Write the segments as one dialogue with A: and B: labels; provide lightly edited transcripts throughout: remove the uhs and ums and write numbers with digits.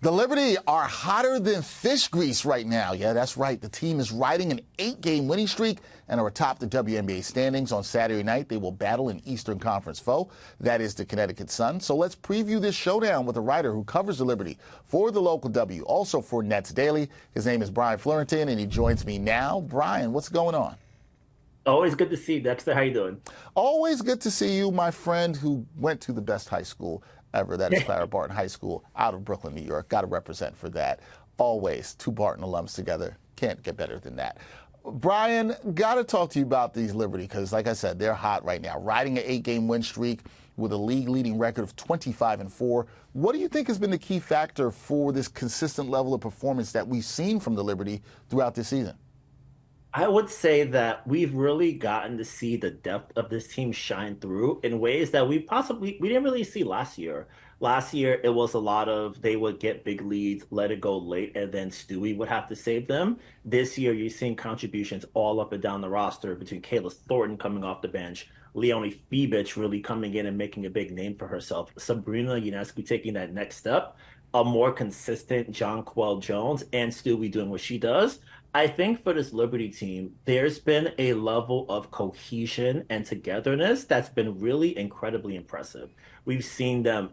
A: The Liberty are hotter than fish grease right now. Yeah, that's right. The team is riding an 8-game winning streak and are atop the WNBA standings. On Saturday night, they will battle an Eastern Conference foe. That is the Connecticut Sun. So let's preview this showdown with a writer who covers the Liberty for the local W, also for Nets Daily. His name is Brian Fleurantin, and he joins me now. Brian, what's going on?
B: Always good to see you, Dexter. How you doing?
A: Always good to see you, my friend who went to the best high school ever. That is Clara Barton High School out of Brooklyn, New York. Got to represent for that. Always. Two Barton alums together. Can't get better than that. Brian, got to talk to you about these Liberty because, like I said, they're hot right now. Riding an 8-game win streak with a league-leading record of 25-4. What do you think has been the key factor for this consistent level of performance that we've seen from the Liberty throughout this season?
B: I would say that we've really gotten to see the depth of this team shine through in ways that we didn't really see last year. Last year, it was a lot of they would get big leads, let it go late, and then Stewie would have to save them. This year, you're seeing contributions all up and down the roster between Kayla Thornton coming off the bench, Leonie Fibich really coming in and making a big name for herself, Sabrina Ionescu taking that next step, a more consistent Jonquel Jones, and Stewie doing what she does. I think for this Liberty team, there's been a level of cohesion and togetherness that's been really incredibly impressive. We've seen them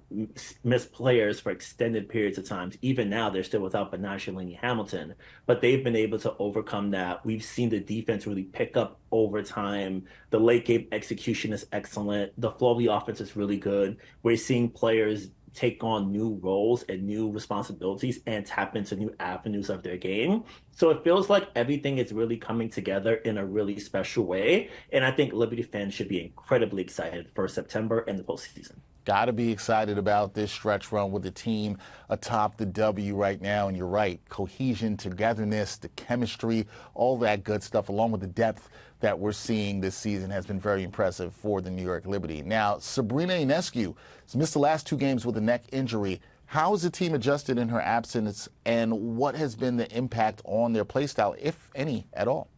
B: miss players for extended periods of times. Even now, they're still without Benashalini Hamilton, but they've been able to overcome that. We've seen the defense really pick up over time. The late game execution is excellent. The flow of the offense is really good. We're seeing players take on new roles and new responsibilities and tap into new avenues of their game. So it feels like everything is really coming together in a really special way. And I think Liberty fans should be incredibly excited for September and the postseason.
A: Got to be excited about this stretch run with the team atop the W right now. And you're right, cohesion, togetherness, the chemistry, all that good stuff, along with the depth that we're seeing this season has been very impressive for the New York Liberty. Now, Sabrina Ionescu has missed the last 2 games with a neck injury. How has the team adjusted in her absence, and what has been the impact on their play style, if any, at all?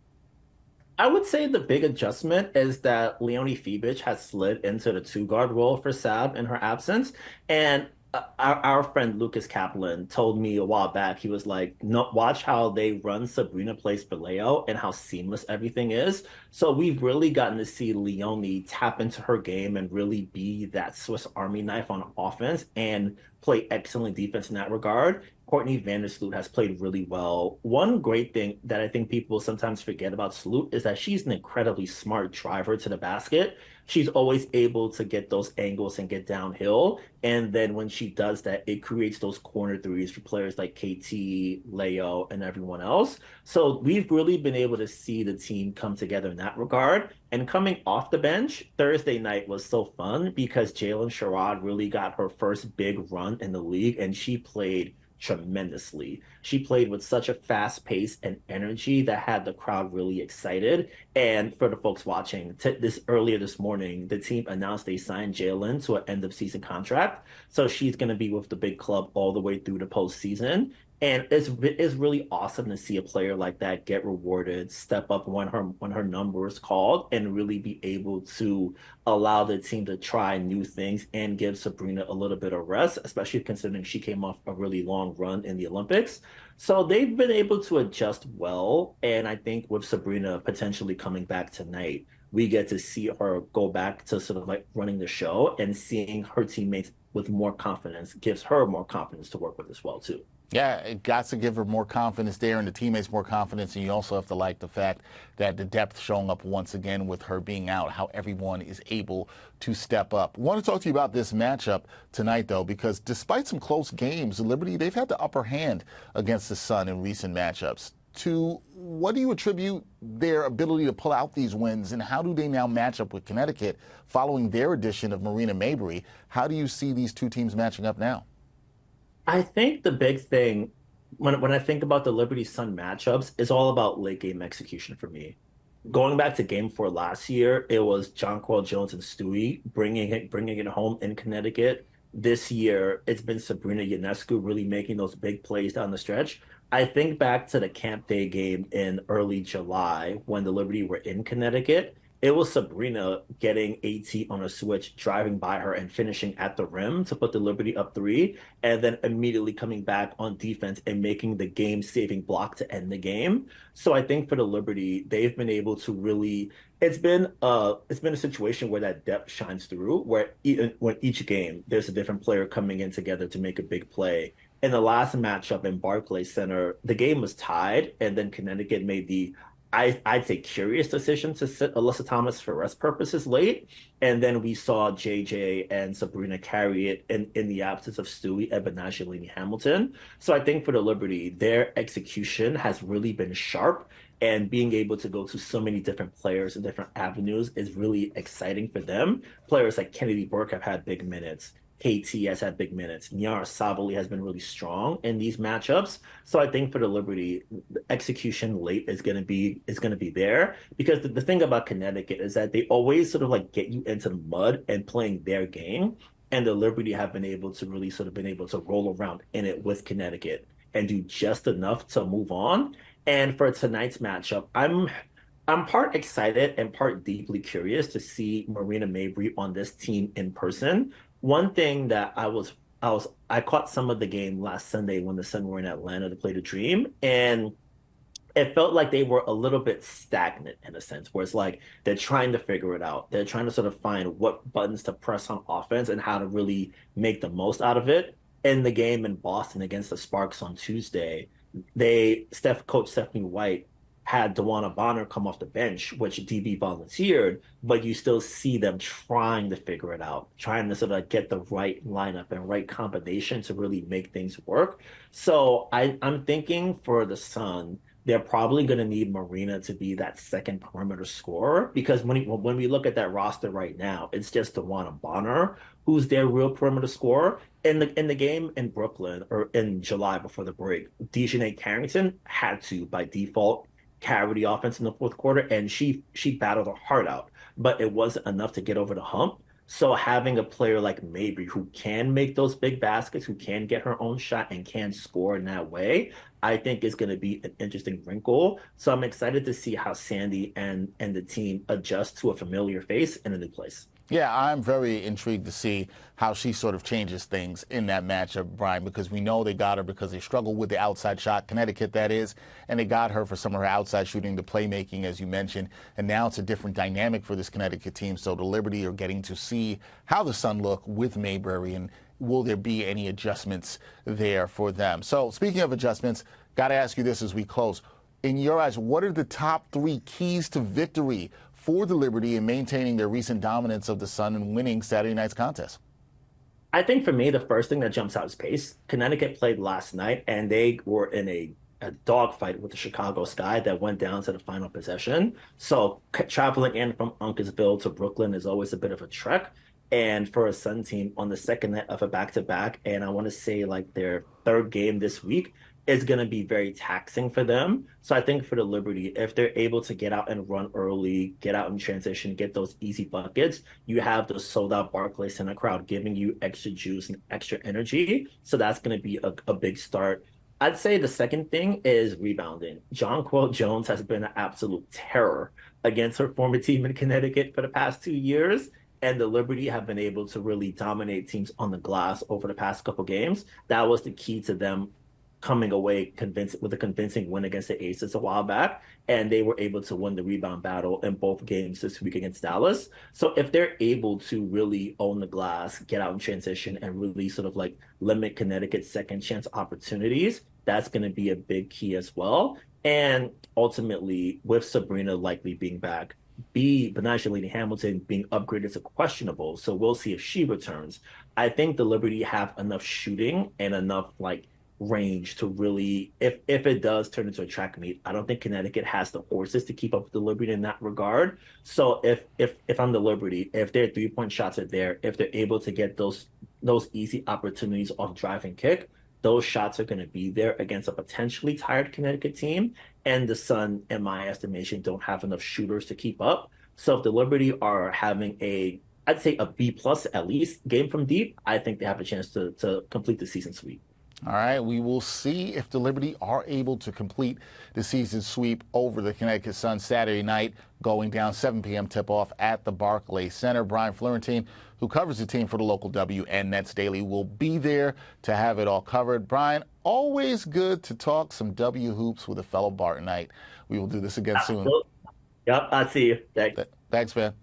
B: I would say the big adjustment is that Leonie Fibich has slid into the 2 guard role for Sab in her absence. And our friend Lucas Kaplan told me a while back, he was like, no, watch how they run Sabrina plays for Leo and how seamless everything is. So we've really gotten to see Leonie tap into her game and really be that Swiss Army knife on offense and play excellent defense in that regard. Courtney Vandersloot has played really well. One great thing that I think people sometimes forget about Sloot is that she's an incredibly smart driver to the basket. She's always able to get those angles and get downhill. And then when she does that, it creates those corner threes for players like KT, Leo, and everyone else. So we've really been able to see the team come together in that regard. And coming off the bench, Thursday night was so fun because Jalen Sherrod really got her first big run in the league, and she played tremendously. She played with such a fast pace and energy that had the crowd really excited. And for the folks watching, this earlier this morning, the team announced they signed Jalen to an end of season contract. So she's going to be with the big club all the way through the postseason. And it's really awesome to see a player like that get rewarded, step up when her number is called, and really be able to allow the team to try new things and give Sabrina a little bit of rest, especially considering she came off a really long run in the Olympics. So they've been able to adjust well. And I think with Sabrina potentially coming back tonight, we get to see her go back to sort of like running the show, and seeing her teammates with more confidence gives her more confidence to work with as well, too.
A: Yeah, it got to give her more confidence there and the teammates more confidence. And you also have to like the fact that the depth showing up once again with her being out, how everyone is able to step up. I want to talk to you about this matchup tonight, though, because despite some close games, Liberty, they've had the upper hand against the Sun in recent matchups. To what do you attribute their ability to pull out these wins, and how do they now match up with Connecticut following their addition of Marina Mabrey? How do you see these two teams matching up now?
B: I think the big thing when I think about the Liberty Sun matchups is all about late game execution for me. Going back to Game 4 last year, it was Jonquel Jones and Stewie bringing it home in Connecticut. This year, it's been Sabrina Ionescu really making those big plays down the stretch. I think back to the Camp Day game in early July when the Liberty were in Connecticut, it was Sabrina getting AT on a switch, driving by her and finishing at the rim to put the Liberty up three, and then immediately coming back on defense and making the game-saving block to end the game. So I think for the Liberty, they've been able to really. It's been a situation where that depth shines through, where when each game there's a different player coming in together to make a big play. In the last matchup in Barclays Center, the game was tied, and then Connecticut made the I'd say curious decision to sit Alyssa Thomas for rest purposes late. And then we saw JJ and Sabrina carry it in the absence of Stewie, Ebenashilini Hamilton. So I think for the Liberty, their execution has really been sharp. And being able to go to so many different players and different avenues is really exciting for them. Players like Kennedy Burke have had big minutes. KT has had big minutes. Nyara Savali has been really strong in these matchups. So I think for the Liberty, the execution late is gonna be there because the thing about Connecticut is that they always sort of like get you into the mud and playing their game. And the Liberty have been able to really sort of been able to roll around in it with Connecticut and do just enough to move on. And for tonight's matchup, I'm part excited and part deeply curious to see Marina Mabrey on this team in person. One thing that I caught some of the game last Sunday when the Sun were in Atlanta to play the Dream, and it felt like they were a little bit stagnant in a sense, where it's like they're trying to figure it out. They're trying to sort of find what buttons to press on offense and how to really make the most out of it. In the game in Boston against the Sparks on Tuesday, Coach Stephanie White had Dewana Bonner come off the bench, which DB volunteered, but you still see them trying to figure it out, trying to sort of get the right lineup and right combination to really make things work. So I'm thinking for the Sun, they're probably going to need Marina to be that second perimeter scorer because when we look at that roster right now, it's just Dewana Bonner who's their real perimeter scorer. In the game in Brooklyn or in July before the break, Dejanay Carrington had to by default carry the offense in the fourth quarter, and she battled her heart out, but it wasn't enough to get over the hump. So having a player like Mabry who can make those big baskets, who can get her own shot and can score in that way, I think is going to be an interesting wrinkle. So I'm excited to see how Sandy and the team adjust to a familiar face in a new place.
A: Yeah, I'm very intrigued to see how she sort of changes things in that matchup, Brian, because we know they got her because they struggled with the outside shot, Connecticut that is, and they got her for some of her outside shooting, the playmaking, as you mentioned, and now it's a different dynamic for this Connecticut team. So the Liberty are getting to see how the Sun look with Mayberry, and will there be any adjustments there for them? So speaking of adjustments, got to ask you this as we close. In your eyes, what are the top three keys to victory for the Liberty in maintaining their recent dominance of the Sun and winning Saturday night's contest?
B: I think for me, the first thing that jumps out is pace. Connecticut played last night, and they were in a dogfight with the Chicago Sky that went down to the final possession. So traveling in from Uncasville to Brooklyn is always a bit of a trek. And for a Sun team on the second night of a back-to-back, and I want to say like their third game this week, is going to be very taxing for them. So I think for the Liberty, if they're able to get out and run early, get out in transition, get those easy buckets, you have the sold out Barclays Center crowd giving you extra juice and extra energy. So that's going to be a big start. I'd say the second thing is rebounding. Jonquel Jones has been an absolute terror against her former team in Connecticut for the past 2 years. And the Liberty have been able to really dominate teams on the glass over the past couple games. That was the key to them coming away convinced with a convincing win against the Aces a while back, and they were able to win the rebound battle in both games this week against Dallas. So if they're able to really own the glass, get out in transition, and really sort of like limit Connecticut's second chance opportunities, that's going to be a big key as well. And ultimately, with Sabrina likely being back, Benatia Lady Hamilton being upgraded to questionable, so we'll see if she returns. I think the Liberty have enough shooting and enough like range to really if it does turn into a track meet, I don't think Connecticut has the horses to keep up with the Liberty in that regard. So if I'm the Liberty, if their 3-point shots are there, if they're able to get those easy opportunities off drive and kick, those shots are going to be there against a potentially tired Connecticut team. And the Sun, in my estimation, don't have enough shooters to keep up. So if the Liberty are having I'd say a B plus at least game from deep, I think they have a chance to complete the season sweep.
A: All right, we will see if the Liberty are able to complete the season sweep over the Connecticut Sun Saturday night, going down 7 p.m. tip-off at the Barclays Center. Brian Fleurantin, who covers the team for the local W and Nets Daily, will be there to have it all covered. Brian, always good to talk some W hoops with a fellow Bartonite. We will do this again soon.
B: Absolutely. Yep, I'll see you. Thanks.
A: Thanks, man.